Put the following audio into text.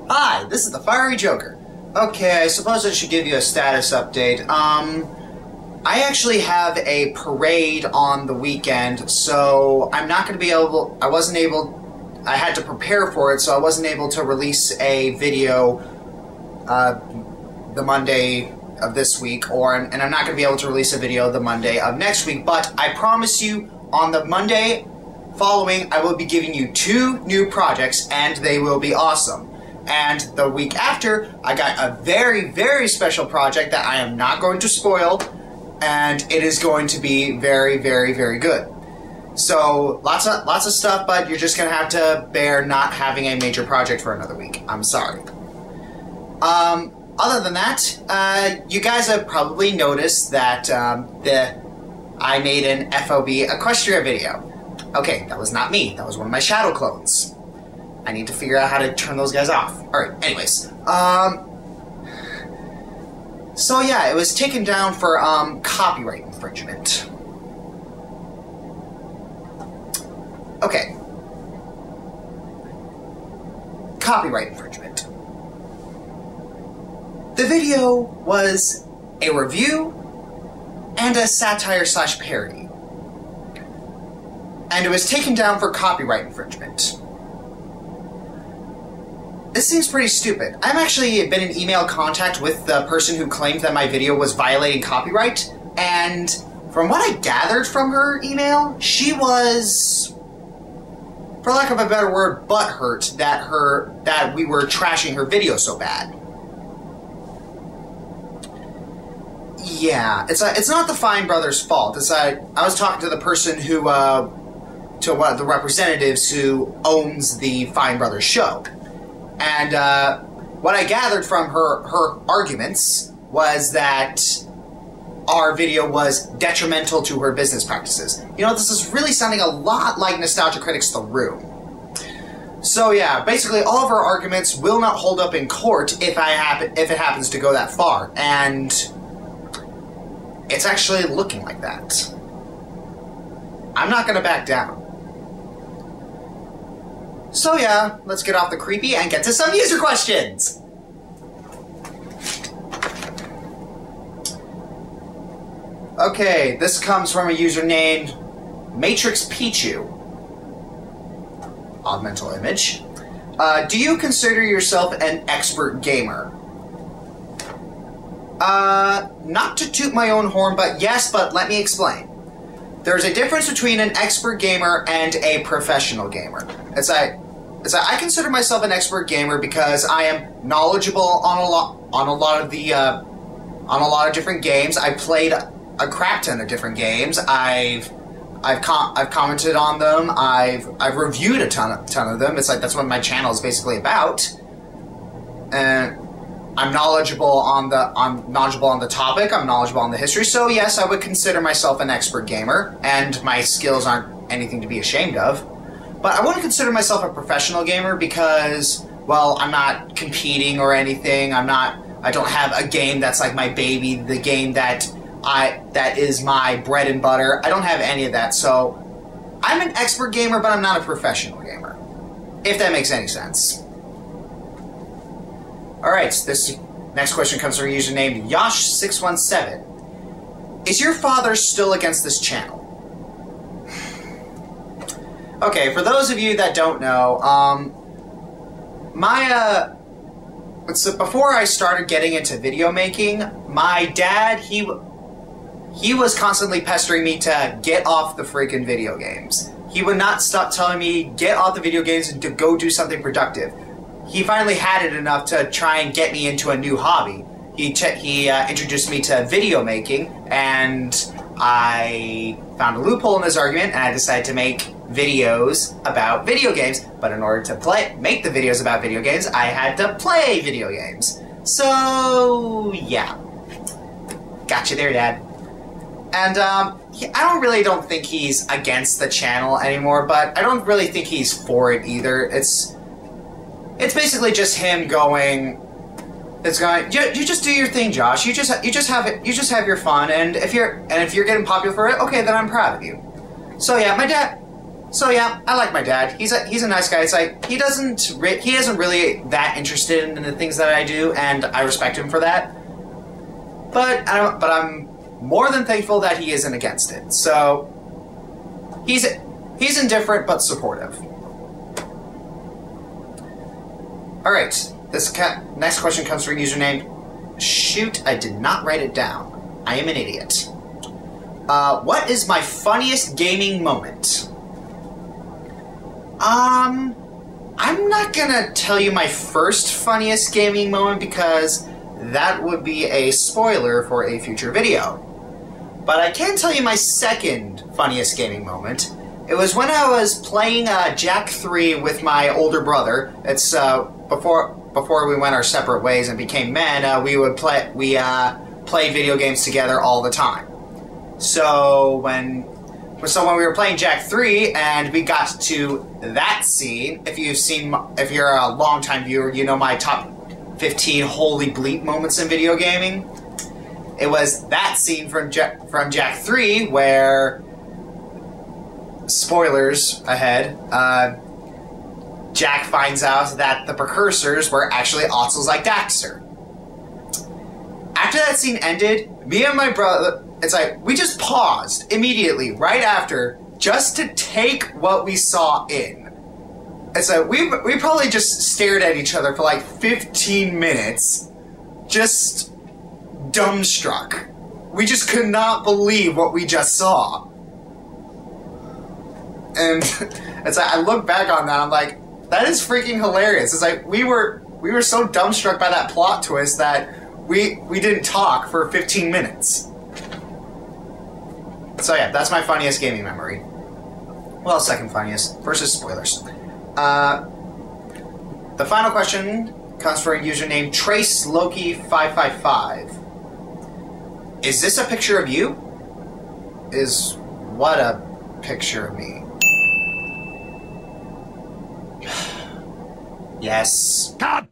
Hi, this is the Fiery Joker. Okay, I suppose I should give you a status update. I actually have a parade on the weekend, so I'm not going to be able... I had to prepare for it, so I wasn't able to release a video the Monday of this week, and I'm not going to be able to release a video the Monday of next week, but I promise you, on the Monday following, I will be giving you 2 new projects, and they will be awesome. And the week after, I got a very, very special project that I am not going to spoil, and it is going to be very, very, very good. So, lots of stuff, but you're just going to have to bear not having a major project for another week. I'm sorry. Other than that, you guys have probably noticed that I made an FOB Equestria video. Okay, that was not me. That was one of my shadow clones. I need to figure out how to turn those guys off. Alright, anyways. So yeah, it was taken down for, copyright infringement. Okay. Copyright infringement. The video was a review and a satire/parody. And it was taken down for copyright infringement. This seems pretty stupid. I've actually been in email contact with the person who claimed that my video was violating copyright, and from what I gathered from her email, she was, for lack of a better word, butthurt that we were trashing her video so bad. Yeah, it's not the Fine Brothers' fault. I was talking to the person who, to one of the representatives who owns the Fine Brothers show. And what I gathered from her arguments was that our video was detrimental to her business practices. You know, this is really sounding a lot like Nostalgia Critics The Room. So yeah, basically all of her arguments will not hold up in court if it happens to go that far, and it's actually looking like that. I'm not gonna back down. So yeah, let's get off the creepy and get to some user questions! Okay, this comes from a user named Matrix Pichu. Odd mental image. Do you consider yourself an expert gamer? Not to toot my own horn, but yes, but let me explain. There's a difference between an expert gamer and a professional gamer. I consider myself an expert gamer because I am knowledgeable on a lot of different games. I've played a crap ton of different games. I've commented on them. I've reviewed a ton of them. It's like that's what my channel is basically about. And I'm knowledgeable on the topic. I'm knowledgeable on the history. So yes, I would consider myself an expert gamer, and my skills aren't anything to be ashamed of. But I wouldn't consider myself a professional gamer because, well, I'm not competing or anything. I don't have a game that's like my baby, the game that is my bread and butter. I don't have any of that. So I'm an expert gamer, but I'm not a professional gamer. If that makes any sense. Alright, this next question comes from a user named josh617. Is your father still against this channel? Okay, for those of you that don't know, before I started getting into video making, my dad, he was constantly pestering me to get off the freaking video games. He would not stop telling me, get off the video games and to go do something productive. He finally had it enough to try and get me into a new hobby. He introduced me to video making, and I found a loophole in his argument, and I decided to make videos about video games. But in order to make the videos about video games, I had to play video games. So, yeah. Gotcha there, Dad. And, I don't think he's against the channel anymore, but I don't really think he's for it either. It's basically just him going... You just do your thing, Josh. You just have your fun, and if you're getting popular for it, okay, then I'm proud of you. So yeah, my dad. So yeah, I like my dad. He's a nice guy. It's like he isn't really that interested in the things that I do, and I respect him for that. But I'm more than thankful that he isn't against it. So he's indifferent but supportive. All right, this next question comes from username. Shoot, I did not write it down. I am an idiot. What is my funniest gaming moment? I'm not gonna tell you my first funniest gaming moment because that would be a spoiler for a future video. But I can tell you my second funniest gaming moment. It was when I was playing Jak 3 with my older brother. It's before we went our separate ways and became men. We played video games together all the time. So when we were playing Jak 3 and we got to that scene, if you're a longtime viewer, you know my top 15 holy bleep moments in video gaming. It was that scene from Jak 3 where, spoilers ahead, Jak finds out that the precursors were actually Otzels like Daxter. After that scene ended, me and my brother, it's like, we just paused immediately, right after, just to take what we saw in. It's like, we probably just stared at each other for like 15 minutes, just dumbstruck. We just could not believe what we just saw. And it's like, I look back on that, I'm like, that is freaking hilarious. It's like, we were so dumbstruck by that plot twist that we didn't talk for 15 minutes. So yeah, that's my funniest gaming memory. Well, second funniest versus spoilers. The final question comes from a username TraceLoki555. Is this a picture of you? Is what a picture of me? Yes. God